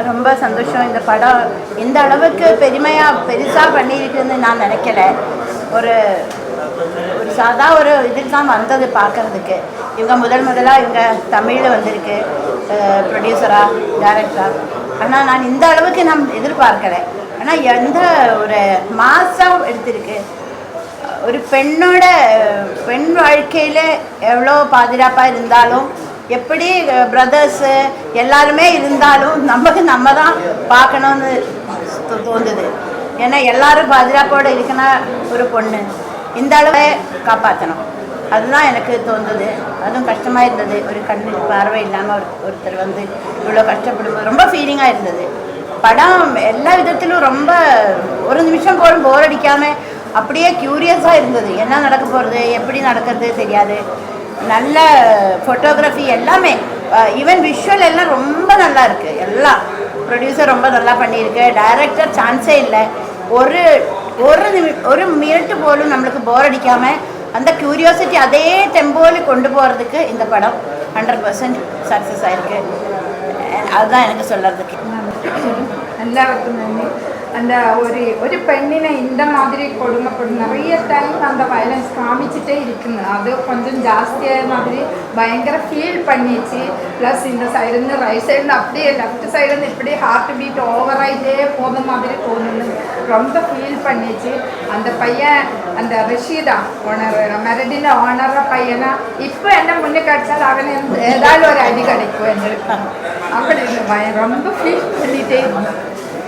ரொம்ப சந்தோஷம். இந்த படம் இந்த அளவுக்கு பெருசாக பண்ணியிருக்குன்னு நான் நினைக்கல. ஒரு ஒரு சாதா ஒரு இதில் தான் வந்தது பார்க்குறதுக்கு. இவங்க முதலாக இவங்க தமிழில் வந்திருக்கு ப்ரொடியூசராக, டைரக்டராக. ஆனால் நான் இந்த அளவுக்கு நான் எதிர்பார்க்கலை. ஆனால் எந்த ஒரு மாதம் எடுத்திருக்கு. ஒரு பெண் வாழ்க்கையில் எவ்வளோ பாதுகாப்பாக இருந்தாலும், எப்படி பிரதர்ஸு எல்லாருமே இருந்தாலும் நம்ம தான் பார்க்கணுன்னு தோணுது. ஏன்னா எல்லாரும் பாதுகாப்போடு இருக்குன்னா ஒரு பொண்ணு இந்த அளவை காப்பாற்றணும், அதுதான் எனக்கு தோணுது. அதுவும் கஷ்டமாக இருந்தது. ஒரு கண்ணு பார்வை இல்லாமல் ஒருத்தர் வந்து இவ்வளோ கஷ்டப்படும்போது ரொம்ப ஃபீலிங்காக இருந்தது. படம் எல்லா விதத்திலும் ரொம்ப ஒரு நிமிஷம் கூட போர் அடிக்காமல் அப்படியே க்யூரியஸாக இருந்தது. என்ன நடக்க போகிறது, எப்படி நடக்கிறது தெரியாது. நல்ல ஃபோட்டோகிராஃபி எல்லாமே, ஈவன் விஷுவல் எல்லாம் ரொம்ப நல்லா இருக்குது. எல்லாம் ப்ரொடியூசர் ரொம்ப நல்லா பண்ணியிருக்கு. டைரக்டர் சான்ஸே இல்லை. ஒரு மினிட்டு போலும் நம்மளுக்கு போர் அடிக்காமல் அந்த க்யூரியாசிட்டி அதே டெம்போவில் கொண்டு போகிறதுக்கு இந்த படம் 100% சக்ஸஸ் ஆகிருக்கு. அதுதான் எனக்கு சொல்கிறதுக்கு. எல்லாருக்கும் நன்றி. அந்த ஒரு பெண்ணினை இந்த மாதிரி கொடுமைப்படும் நிறைய டைம் அந்த வயலன்ஸ் காமிச்சிட்டே இருக்குன்னு, அது கொஞ்சம் ஜாஸ்தியாக மாதிரி பயங்கர ஃபீல் பண்ணிச்சு. ப்ளஸ் இந்த சைடுன்னு ரைட் சைடுன்னு அப்படியே லெஃப்ட் சைடுன்னு இப்படி ஹார்ட் பீட் ஓவராயிட்டே போன மாதிரி தோணுன்னு ரொம்ப ஃபீல் பண்ணிச்சு. அந்த பையன் அந்த ரஷீதா ஓனர் மெரடின ஓனர பையனா இப்போ என்ன முன்னே கிடச்சாலும் அவனை ஏதாவது ஒரு அடி கிடைக்கும் எங்களுக்கு அப்படி ரொம்ப ஃபீல் பண்ணிகிட்டே இருந்தேன்.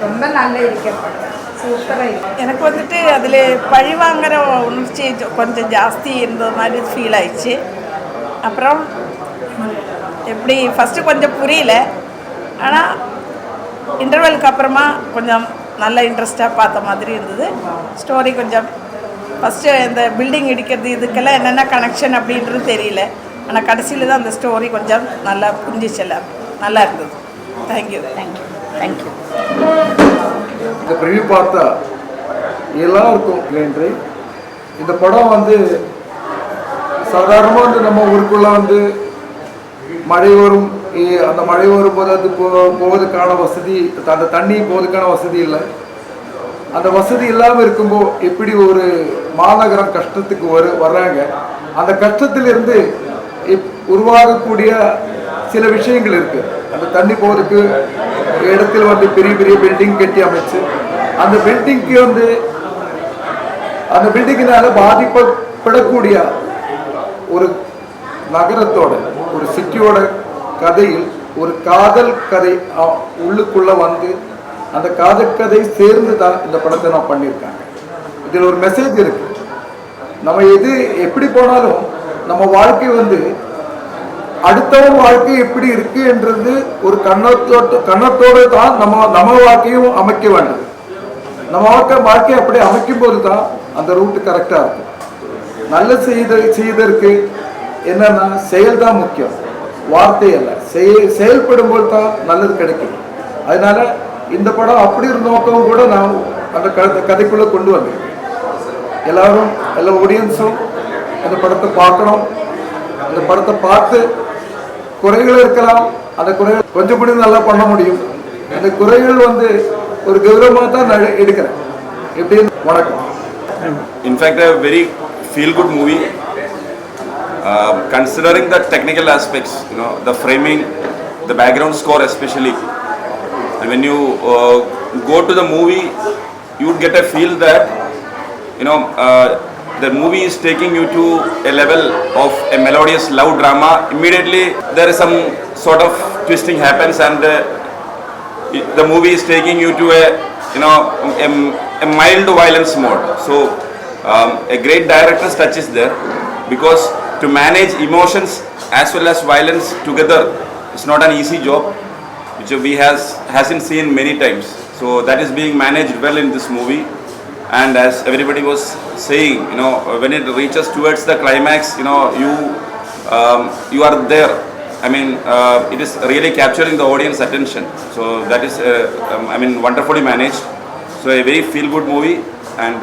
ரொம்ப நல்லா இருக்கப்படும், சூப்பராக இருக்கும். எனக்கு வந்துட்டு அதில் பழி வாங்குகிற உணர்ச்சி கொஞ்சம் ஜாஸ்தி இருந்தது மாதிரி ஃபீல் ஆயிடுச்சு. அப்புறம் எப்படி ஃபஸ்ட்டு கொஞ்சம் புரியல, ஆனால் இன்டர்வெலுக்கு அப்புறமா கொஞ்சம் நல்ல இன்ட்ரெஸ்டாக பார்த்த மாதிரி இருந்தது. ஸ்டோரி கொஞ்சம் ஃபஸ்ட்டு இந்த பில்டிங் இடிக்கிறது இதுக்கெல்லாம் என்னென்ன கனெக்ஷன் அப்படின்றது தெரியல. ஆனால் கடைசியில் தான் அந்த ஸ்டோரி கொஞ்சம் நல்லா புரிஞ்சிச்சல, நல்லா இருந்தது. தேங்க்யூ. இந்த ப்ரிவியூ பார்த்தா எல்லாருக்கும் என்று இந்த படம் வந்து சாதாரணமாக வந்து நம்ம ஊருக்குள்ள வந்து மழை வரும், அந்த மழை வரும்போது அது போவதுக்கான வசதி, அந்த தண்ணி போவதுக்கான வசதி இல்லை. அந்த வசதி இல்லாமல் இருக்கும்போது எப்படி ஒரு மாநகரம் கஷ்டத்துக்கு வர்றாங்க, அந்த கஷ்டத்திலிருந்து உருவாகக்கூடிய சில விஷயங்கள் இருக்குது. அந்த தண்ணி போகிறதுக்கு இடத்துல வந்து பெரிய பெரிய பில்டிங் கட்டி அமைச்சு அந்த பில்டிங்க்கு வந்து அந்த பில்டிங்கினால பாதிக்கப்படக்கூடிய ஒரு நகரத்தோட ஒரு சிட்டியோட கதையில் ஒரு காதல் கதை உள்ளுக்குள்ள வந்து அந்த காதல் கதை சேர்ந்து தான் இந்த படத்தை நான் பண்ணியிருக்கேன். இதில் ஒரு மெசேஜ் இருக்கு. நம்ம எப்படி போனாலும் நம்ம வாழ்க்கை வந்து அடுத்தவன் வாழ்க்கை எப்படி இருக்கு என்றது ஒரு கண்ணத்தோடு தான் நம்ம வாழ்க்கையும் அமைக்க வேண்டும். நம்ம வாழ்க்கை அப்படி அமைக்கும் போது தான் அந்த ரூட்டு கரெக்டாக இருக்கும். நல்ல செய்ததற்கு என்னன்னா செயல் தான் முக்கியம், வார்த்தை அல்ல. செயல்படும் போது தான் நல்லது கிடைக்கும். அதனால இந்த படம் அப்படி ஒரு நோக்கம் கூட நான் அந்த கதைக்குள்ள கொண்டு வந்தேன். எல்லா ஆடியன்ஸும் அந்த படத்தை பார்க்கணும். அந்த படத்தை பார்த்து குறைகள் இருக்கலாம், அந்த குறைகள் கொஞ்சம் கூட நல்லா பண்ண முடியும். அந்த குறைகள் வந்து ஒரு கௌரவமாக தான் எடுக்கிறேன். எப்படி வணக்கம். In fact, a very feel-good movie. Considering the technical aspects, the framing, the background score especially, and when you go to the movie, you would get a feel that the movie is taking you to a level of a melodious love drama. Immediately there is some sort of twisting happens, and the movie is taking you to a mild violence mode. So a great director's touch is there, because to manage emotions as well as violence together is not an easy job, which we hasn't seen many times. So that is being managed well in this movie. And as everybody was saying, when it reaches towards the climax, you are there. I mean, it is really capturing the audience attention. So that is, wonderfully managed. So a very feel-good movie, and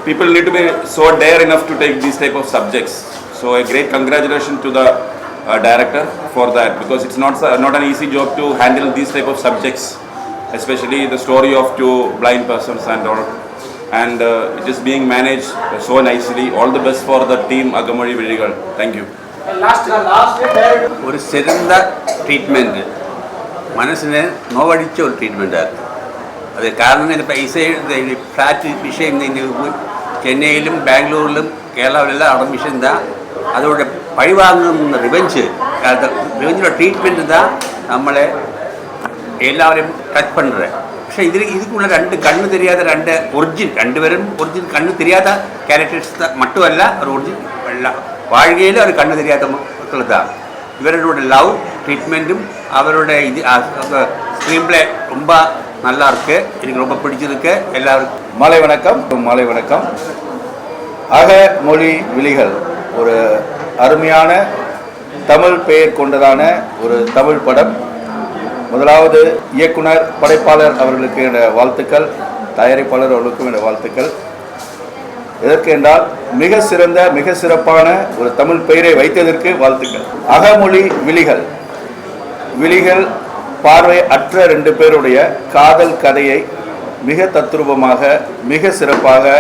people need to be so dare enough to take these type of subjects. So a great congratulations to the director for that, because it's not an easy job to handle these type of subjects, especially the story of two blind persons and all, and it is being managed so nicely. All the best for the team Agamoli Viligal. Thank you. ഒരു സിറந்த treatment, മനസ്സിനെ നോവടിച്ച ഒരു ട്രീറ്റ്മെൻറ്റായിരുന്നു അത്. കാരണം ഇത് പൈസയുടെ flat വിഷയം ചെന്നൈയിലും ബാംഗ്ലൂരിലും കേരളത്തിലെല്ലാം admission தான் அதோட பழிவாங்குന്ന ரிவெஞ்சோட ட்ரீட்மெண்ட் தான் நம்மளை எல்லாரையும் டச் பண்ணுற. പക്ഷേ இதுக்குள்ள രണ്ട് കണ്ണ് தெரியாத രണ്ടുപേരും ഒറിജിൻ കണ്ണ് தெரியாத கேரக்டர்ஸ் மட்டுமல்ல, ஒரு ஒரிஜின் வாழ்க்கையில் ஒரு கண்ணு தெரியாத மக்கள் தான். இவரோட லவ் ட்ரீட்மெண்ட்டும் அவரோட இது ஸ்க்ரீன் பிளே ரொம்ப நல்லா இருக்கு, எனக்கு ரொம்ப பிடிச்சிருக்கு. எல்லாருக்கும் மாலை வணக்கம். அகமொழி விழிகள் ஒரு அருமையான தமிழ் பெயர் கொண்டதான ஒரு தமிழ் படம். முதலாவது இயக்குனர் படைப்பாளர் அவர்களுக்கு என்னுடைய வாழ்த்துக்கள், தயாரிப்பாளர் அவர்களுக்கும் என்னுடைய வாழ்த்துக்கள். எதற்கு என்றால் மிக சிறப்பான ஒரு தமிழ் பெயரை வைத்ததற்கு வாழ்த்துக்கள். அகமொழி விழிகள் பார்வை அற்ற 2 பேருடைய காதல் கதையை மிக தத்ரூபமாக மிக சிறப்பாக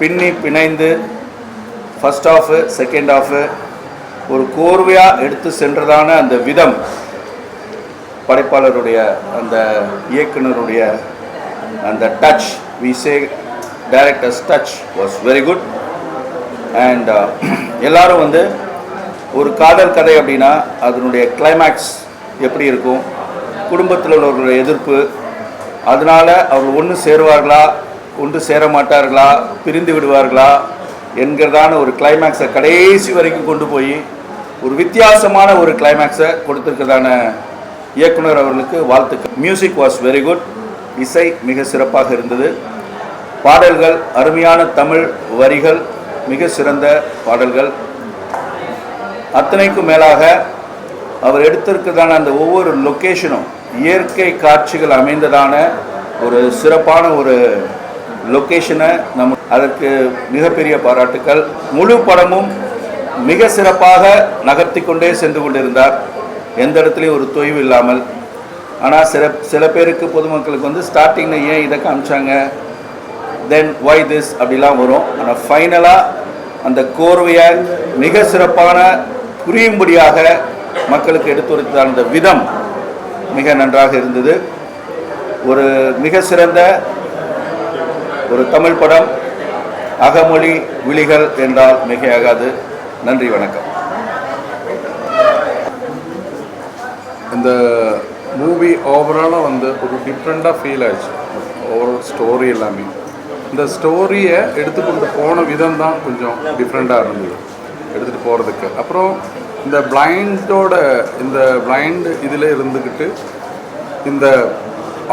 பின்னி பிணைந்து ஃபர்ஸ்ட் ஆஃப் செகண்ட் ஆஃப் ஒரு கோர்வையாக எடுத்து சென்றதான அந்த விதம், படைப்பாளருடைய அந்த இயக்குனருடைய அந்த touch, we say directors touch was very good. And எல்லாரும் வந்து ஒரு காதல் கதை அப்படின்னா அதனுடைய கிளைமேக்ஸ் எப்படி இருக்கும், குடும்பத்தில் உள்ளவர்களுடைய எதிர்ப்பு, அதனால் அவர்கள் ஒன்று சேருவார்களா ஒன்று சேர மாட்டார்களா, பிரிந்து விடுவார்களா என்கிறதான ஒரு கிளைமேக்ஸை கடைசி வரைக்கும் கொண்டு போய் ஒரு வித்தியாசமான ஒரு கிளைமேக்ஸை கொடுத்துருக்கிறதான இயக்குனர் அவர்களுக்கு வாழ்த்துக்கள். மியூசிக் வாஸ் வெரி குட், இசை மிக சிறப்பாக இருந்தது. பாடல்கள் அருமையான தமிழ் வரிகள், மிக சிறந்த பாடல்கள். அத்தனைக்கும் மேலாக அவர் எடுத்திருக்கிறதான அந்த ஒவ்வொரு லொக்கேஷனும் இயற்கை காட்சிகள் அமைந்ததான ஒரு சிறப்பான ஒரு லொக்கேஷனை அதற்கு மிகப்பெரிய பாராட்டுக்கள். முழு படமும் மிக சிறப்பாக நகர்த்தி கொண்டே சென்று கொண்டிருந்தார், எந்த இடத்துலையும் ஒரு தொய்வு இல்லாமல். ஆனால் சில பேருக்கு பொதுமக்களுக்கு வந்து ஸ்டார்டிங்கில் ஏன் இதை காமிச்சாங்க, தென் ஒய் திஸ் அப்படிலாம் வரும். ஆனால் ஃபைனலாக அந்த கோர்வையை மிக சிறப்பான புரியும்படியாக மக்களுக்கு எடுத்துரைத்த அந்த விதம் மிக நன்றாக இருந்தது. ஒரு மிக சிறந்த ஒரு தமிழ் படம். அகமொழி விழிகள் என்றால் மிகையாகாது. நன்றி, வணக்கம். இந்த மூவி ஓவராலாக வந்து ஒரு டிஃப்ரெண்ட்டாக ஃபீல் ஆயிடுச்சு. ஓவரால் ஸ்டோரி எல்லாமே, இந்த ஸ்டோரியை எடுத்துக்கொண்டு போன விதம் தான் கொஞ்சம் டிஃப்ரெண்ட்டாக இருந்தது எடுத்துகிட்டு போகிறதுக்கு. அப்புறம் இந்த பிளைண்ட் இதில் இருந்துக்கிட்டு இந்த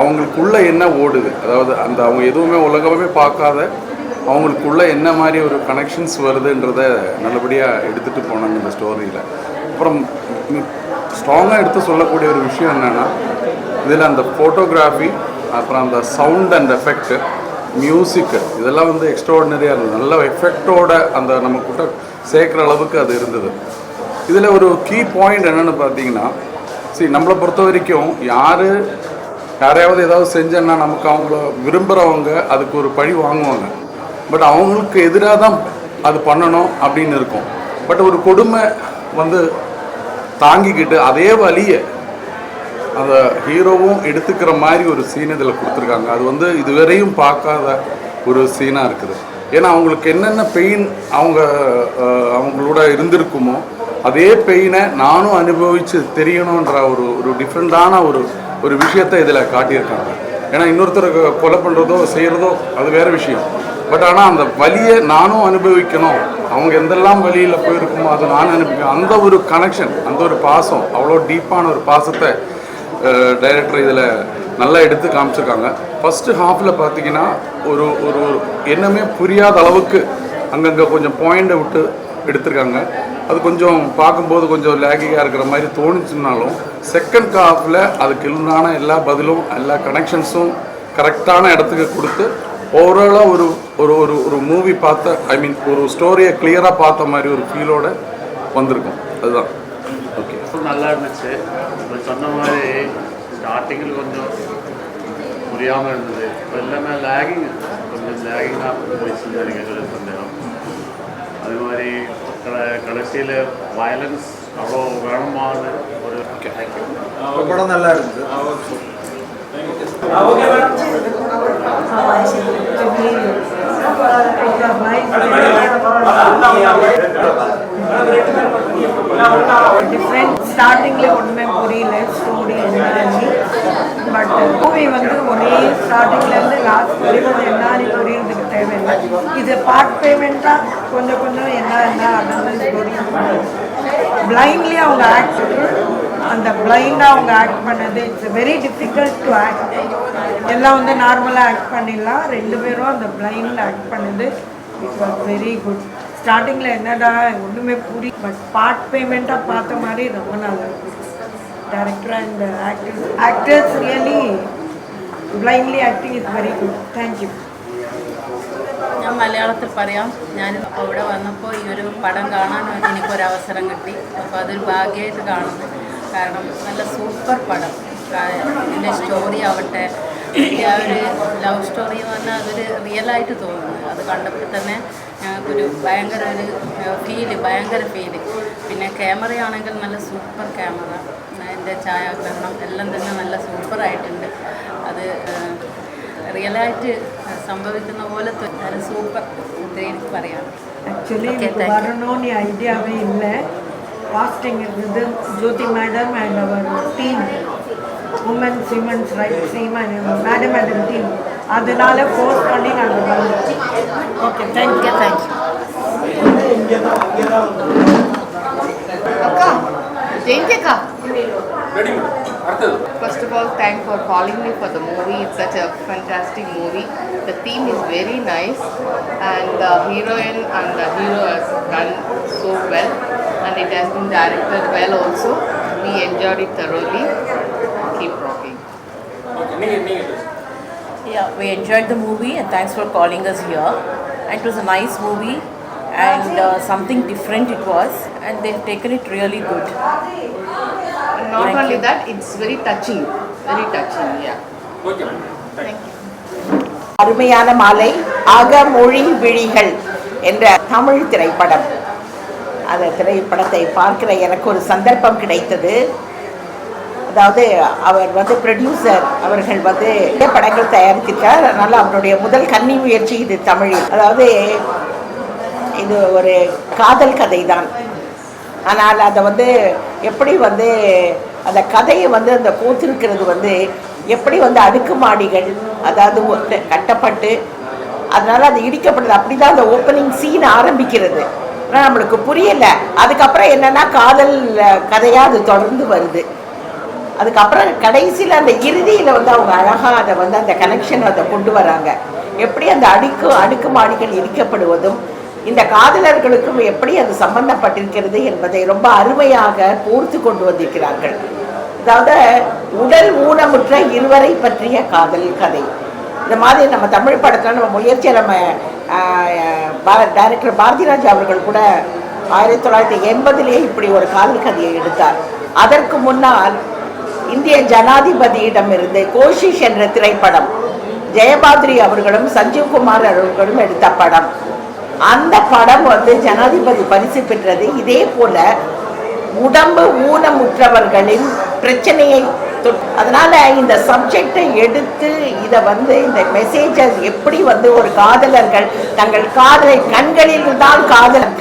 அவங்களுக்குள்ளே என்ன ஓடுது, அதாவது அந்த அவங்க எதுவுமே உலகமே பார்க்காத அவங்களுக்குள்ளே என்ன மாதிரி ஒரு கனெக்ஷன்ஸ் வருதுன்றத நல்லபடியாக எடுத்துகிட்டு போனாங்க இந்த ஸ்டோரியில். அப்புறம் ஸ்ட்ராங்காக எடுத்து சொல்லக்கூடிய ஒரு விஷயம் என்னென்னா, இதில் அந்த ஃபோட்டோகிராஃபி, அப்புறம் அந்த சவுண்ட் அண்ட் எஃபெக்ட், மியூசிக்கு, இதெல்லாம் வந்து எக்ஸ்ட்ராடினரியாக இருந்தது. நல்ல எஃபெக்டோட அந்த நம்ம கிட்ட சேர்க்குற அளவுக்கு அது இருந்தது. இதில் ஒரு கீ பாயிண்ட் என்னென்னு பார்த்தீங்கன்னா, நம்மளை பொறுத்த வரைக்கும் யாரையாவது ஏதாவது செஞ்சேன்னா நமக்கு அவங்கள விரும்புகிறவங்க அதுக்கு ஒரு பழி வாங்குவாங்க. பட் அவங்களுக்கு எதிராக தான் அது பண்ணணும் அப்படின்னு இருக்கும். பட் ஒரு கொடுமை வந்து தாங்கிக்கிட்டு அதே வலியை அந்த ஹீரோவும் எடுத்துக்கிற மாதிரி ஒரு சீன் இதில் கொடுத்துருக்காங்க. அது வந்து இதுவரையும் பார்க்காத ஒரு சீனாக இருக்குது. ஏன்னா அவங்களுக்கு என்னென்ன பெயின் அவங்களோட இருந்திருக்குமோ அதே பெயினை நானும் அனுபவித்து தெரியணுன்ற ஒரு டிஃப்ரெண்ட்டான ஒரு விஷயத்தை இதில் காட்டியிருக்காங்க. ஏன்னா இன்னொருத்தரை கொலை பண்ணுறதோ செய்கிறதோ அது வேறு விஷயம். பட் ஆனால் அந்த வலியை நானும் அனுபவிக்கணும், அவங்க எந்தெல்லாம் வழியில் போயிருக்குமோ அதை நானும் அனுபவிக்கணும், அந்த ஒரு கனெக்ஷன், அந்த ஒரு பாசம், அவ்வளோ டீப்பான ஒரு பாசத்தை டைரக்டர் இதில் நல்லா எடுத்து காமிச்சிருக்காங்க. ஃபஸ்ட்டு ஹாஃபில் பார்த்தீங்கன்னா ஒரு என்னமே புரியாத அளவுக்கு அங்கங்கே கொஞ்சம் பாயிண்டை விட்டு எடுத்திருக்காங்க. அது கொஞ்சம் பார்க்கும்போது கொஞ்சம் லேகிங்காக இருக்கிற மாதிரி தோணுச்சுனாலும் செகண்ட் ஹாஃபில் அதுக்கு இருந்தான எல்லா பதிலும் எல்லா கனெக்ஷன்ஸும் கரெக்டான இடத்துக்கு கொடுத்து ஓவராலாக ஒரு மூவி பார்த்த ஒரு ஸ்டோரியை கிளியராக பார்த்த மாதிரி ஒரு ஃபீலோடு வந்திருக்கும். அதுதான். நல்லா இருந்துச்சு. இப்போ சொன்ன மாதிரி ஸ்டார்டிங்கில் கொஞ்சம் புரியாமல் இருந்தது. இப்போ எல்லாமே கொஞ்சம் லேகிங்காக போயிடுச்சுன்னு எனக்கு சந்தேகம். அது மாதிரி கடைசியில் வயலன்ஸ் அவ்வளோ வேணுமான ஒரு படம் நல்லா இருந்தது. டிஃப்ரெண்ட் ஸ்டார்டிங்கில் ஒன்றுமே புரியல ஸ்டோரி என்னன்னு. பட் மூவி வந்து ஒரே ஸ்டார்டிங்லேருந்து லாஸ்ட் வரைக்கும் என்னன்னு புரியுறதுக்கு தேவையில்லை. இது பார்ட் பேமெண்ட்டாக கொஞ்சம் கொஞ்சம் என்ன அதெல்லாம் ஸ்டோரி பிளைண்ட்லி அவங்க ஆக்ட் அந்த பிளைண்டாக அவங்க ஆக்ட் பண்ணது it's very difficult to act. எல்லாம் வந்து நார்மலாக ஆக்ட் பண்ணிடலாம். 2 பேரும் அந்த பிளைண்டில் ஆக்ட் பண்ணது இட் வாஸ் வெரி குட். ஸ்டார்டிங்கில் என்னடா ஒன்றுமே புரிய பட் பார்ட் பேமெண்ட்டாக பார்த்த மாதிரி ரொம்ப நல்லா இருக்குது. Director and actors really blindly acting is very good. Thank you. ഞാൻ മലയാളത്തിൽ പറയാം. ഞാൻ അവിടെ വന്നപ്പോൾ ഈ ഒരു പടം കാണാൻ എനിക്കൊരവസരം കിട്ടി. അപ്പോൾ അതൊരു ഭാഗ്യമായിട്ട് കാണുന്നു. കാരണം നല്ല സൂപ്പർ പടം. ഇതിൻ്റെ സ്റ്റോറി ആവട്ടെ, ആ ഒരു ലവ് സ്റ്റോറി എന്ന് പറഞ്ഞാൽ അതൊരു റിയലായിട്ട് തോന്നുന്നു. അത് കണ്ടപ്പോൾ തന്നെ ഞങ്ങൾക്കൊരു ഭയങ്കര ഫീല്. പിന്നെ ക്യാമറയാണെങ്കിൽ നല്ല സൂപ്പർ ക്യാമറ, അതിൻ്റെ ഛായാഗ്രഹണം എല്ലാം തന്നെ നല്ല സൂപ്പറായിട്ടുണ്ട്. അത് റിയലായിട്ട് സംഭവിക്കുന്ന പോലത്തെ നല്ല സൂപ്പർ എനിക്ക് പറയാം. ആക്ച്വലി വരണമെന്ന് ഐഡിയാവേ ഇല്ല. ഫാസ്റ്റിംഗ് ഇരുന്നത് ജ്യോതി മാഡം ആൻഡ് അവർ team women's rights team and madam team அதனால ஃபோர்ஸ் பண்ணி நாங்கள் வந்துச்சு. Okay thank you. அக்கா ஜெயந்தி அக்கா. First of all, thanks for calling me for the movie. It's such a fantastic movie. The theme is very nice and the heroine and the hero has done so well and it has been directed well also. We enjoyed it thoroughly. Keep rocking. Yeah, we enjoyed the movie and thanks for calling us here. And it was a nice movie and something different it was, and they've taken it really good. Not Thank only you. That, it's very touching. Yeah. Okay. Thank you. அருமையான மாலை அகமொழி விழிகள் என்ற தமிழ் திரைப்படம். அந்த திரைப்படத்தை பார்க்கிற எனக்கு ஒரு சந்தர்ப்பம் கிடைத்தது. அதாவது அவர் வந்து ப்ரொடியூசர் அவர்கள் வந்து படங்கள் தயாரித்திருக்கார். அதனால் அவருடைய முதல் கன்னி முயற்சி இது தமிழில். அதாவது இது ஒரு காதல் கதை தான். ஆனால் அதை வந்து எப்படி வந்து அந்த கதையை வந்து அந்த கோத்திருக்கிறது வந்து எப்படி வந்து அடுக்குமாடிகள் அதாவது கட்டப்பட்டு அதனால் அது இடிக்கப்படுது. அப்படி தான் அந்த ஓப்பனிங் சீன் ஆரம்பிக்கிறது. ஆனால் நம்மளுக்கு புரியலை. அதுக்கப்புறம் என்னென்னா காதல் கதையாக அது தொடர்ந்து வருது. அதுக்கப்புறம் கடைசியில் அந்த இறுதியில் வந்து அவங்க அழகாக அதை வந்து அந்த கனெக்ஷன் அதை கொண்டு வராங்க. எப்படி அந்த அடுக்குமாடிகள் இடிக்கப்படுவதும் இந்த காதலர்களுக்கும் எப்படி அது சம்பந்தப்பட்டிருக்கிறது என்பதை ரொம்ப அருமையாக கோர்த்து கொண்டு வந்திருக்கிறார்கள். அதாவது உடல் ஊனமுற்ற இருவரை பற்றிய காதல் கதை. இந்த மாதிரி நம்ம தமிழ் படத்தில் நம்ம முயற்சியை நம்ம டைரக்டர் பாரதிராஜா அவர்கள் கூட 1980 இப்படி ஒரு காதல் கதையை எடுத்தார். அதற்கு முன்னால் இந்திய ஜனாதிபதியிடமிருந்து கோஷிஷ் என்ற திரைப்படம் ஜெயபாத்ரி அவர்களும் சஞ்சீவ்குமார் அவர்களும் எடுத்த படம். அந்த படம் வந்து ஜனாதிபதி பரிசு பெற்றது. இதே போல உடம்பு ஊனமுற்றவர்களின் பிரச்சனையை அதனால இந்த சப்ஜெக்டை எடுத்து இதை வந்து இந்த மெசேஜை எப்படி வந்து ஒரு காதலர்கள் தங்கள் காதலை கண்களில் தான்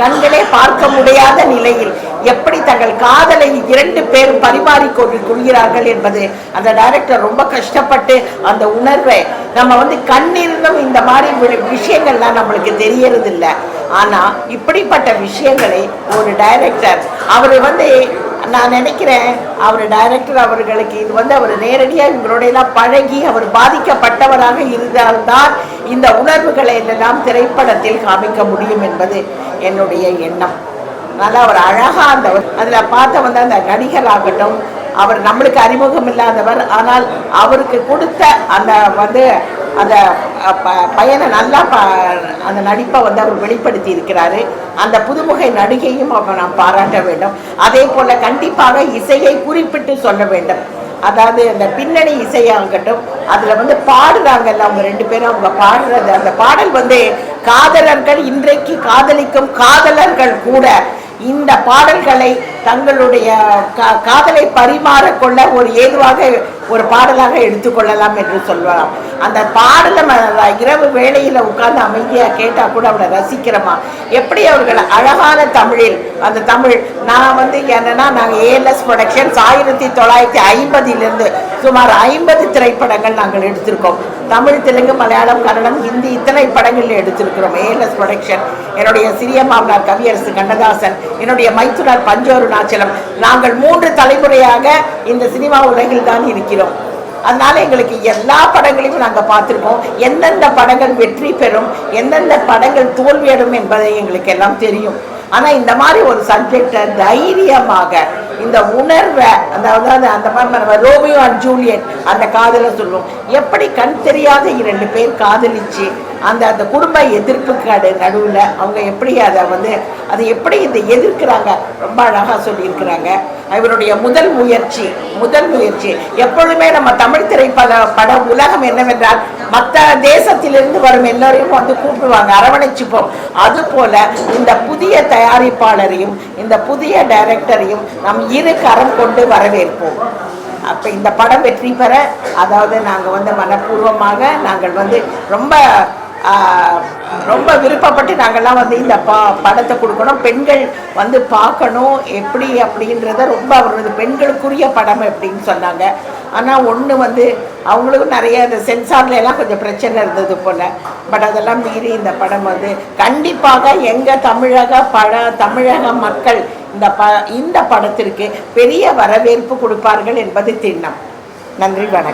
கண்களே பார்க்க முடியாத நிலையில் எப்படி தங்கள் காதலை 2 பேரும் பரிமாறிக்கொள்கிறார்கள் என்பது அந்த டைரக்டர் ரொம்ப கஷ்டப்பட்டு அந்த உணர்வை நம்ம வந்து கண்ணிருந்தும் இந்த மாதிரி விஷயங்கள்லாம் நம்மளுக்கு தெரியறது இல்லை. ஆனால் இப்படிப்பட்ட விஷயங்களை ஒரு டைரக்டர் அவர் வந்து நான் நினைக்கிறேன் அவர் டைரக்டர் அவர்களுக்கு இது வந்து அவர் நேரடியாக இவங்களோடையெல்லாம் பழகி அவர் பாதிக்கப்பட்டவராக இருந்தால்தான் இந்த உணர்வுகளை எல்லாம் திரைப்படத்தில் காமிக்க முடியும் என்பது என்னுடைய எண்ணம். அதனால் அவர் அழகாக அந்த அதில் பார்த்த வந்து அந்த நடிகராகட்டும் அவர் நம்மளுக்கு அறிமுகம் இல்லாதவர். ஆனால் அவருக்கு கொடுத்த அந்த வந்து அந்த பையனை நல்லா அந்த நடிப்பை வந்து அவர் வெளிப்படுத்தி இருக்கிறாரு. அந்த புதுமுக நடிகையும் அவர் நாம் பாராட்ட வேண்டும். அதே போல் கண்டிப்பாக இசையை குறிப்பிட்டு சொல்ல வேண்டும். அதாவது அந்த பின்னணி இசையாகட்டும், அதில் வந்து பாடுறாங்கல்ல அவங்க 2 பேரும், அவங்க பாடுறது அந்த பாடல் வந்து காதலர்கள், இன்றைக்கு காதலிக்கும் காதலர்கள் கூட இந்த பாடல்களை தங்களுடைய காதலை பரிமாறிக்கொள்ள ஒரு ஏதுவாக ஒரு பாடலாக எடுத்துக்கொள்ளலாம் என்று சொல்லலாம். அந்த பாடலை இரவு வேளையில் உட்கார்ந்து அமைதியாக கேட்டால் கூட அவளை ரசிக்கிறோமா. எப்படி அவர்கள் அழகான தமிழில் அந்த தமிழ் நான் வந்து என்னன்னா நாங்கள் ஏஎல்எஸ் ப்ரொடக்ஷன்ஸ் 1950 சுமார் 50 திரைப்படங்கள் நாங்கள் எடுத்திருக்கோம். தமிழ், தெலுங்கு, மலையாளம், கன்னடம், ஹிந்தி இத்தனை படங்கள் எடுத்திருக்கிறோம். ஏஎல்எஸ் ப்ரொடக்ஷன், என்னுடைய சிறிய மாமனார் கவியரசு கண்ணதாசன், என்னுடைய மைத்துனர் பஞ்சோரு நாச்சலம், நாங்கள் 3 தலைமுறையாக இந்த சினிமா உலகில் தான் இருக்கிறோம். அதனால எங்களுக்கு எல்லா படங்களையும் நாங்கள் பார்த்துருக்கோம். எந்தெந்த படங்கள் வெற்றி பெறும், எந்தெந்த படங்கள் தோல்வியடும் என்பதை எங்களுக்கு எல்லாம் தெரியும். ஆனால் இந்த மாதிரி ஒரு சப்ஜெக்டை தைரியமாக இந்த உணர்வை, அதாவது அந்த மாதிரி ரோமியோ அண்ட் ஜூலியட் அந்த காதலை சொல்லுவோம். எப்படி கண் தெரியாத 2 பேர் காதலிச்சு அந்த குடும்ப எதிர்ப்புக்கு நடுவில் அவங்க எப்படி அதை எப்படி இந்த எதிர்க்கிறாங்க, ரொம்ப அழகாக சொல்லியிருக்கிறாங்க. இவருடைய முதல் முயற்சி எப்பொழுதுமே நம்ம தமிழ் திரைப்பட உலகம் என்னவென்றால் மற்ற தேசத்திலிருந்து வரும் எல்லோரையும் வந்து கூப்பிடுவாங்க, அரவணைச்சுப்போம். அதுபோல இந்த புதிய தயாரிப்பாளரையும் இந்த புதிய டைரக்டரையும் நம் 2 கரம் கொண்டு வரவேற்போம். அப்போ இந்த படம் வெற்றி பெற, அதாவது நாங்கள் வந்து மனப்பூர்வமாக நாங்கள் வந்து ரொம்ப விருப்பப்பட்டு நாங்கள்லாம் வந்து இந்த படத்தை கொடுக்கணும், பெண்கள் வந்து பார்க்கணும் எப்படி அப்படின்றத ரொம்ப அவரது பெண்களுக்குரிய படம் அப்படின்னு சொன்னாங்க. ஆனால் ஒன்று வந்து அவங்களுக்கும் நிறைய இந்த சென்சார்லாம் கொஞ்சம் பிரச்சனை இருந்தது போல். பட் அதெல்லாம் மீறி இந்த படம் வந்து கண்டிப்பாக எங்கள் தமிழக மக்கள் இந்த படத்திற்கு பெரிய வரவேற்பு கொடுப்பார்கள் என்பது திண்ணம். நன்றி, வணக்கம்.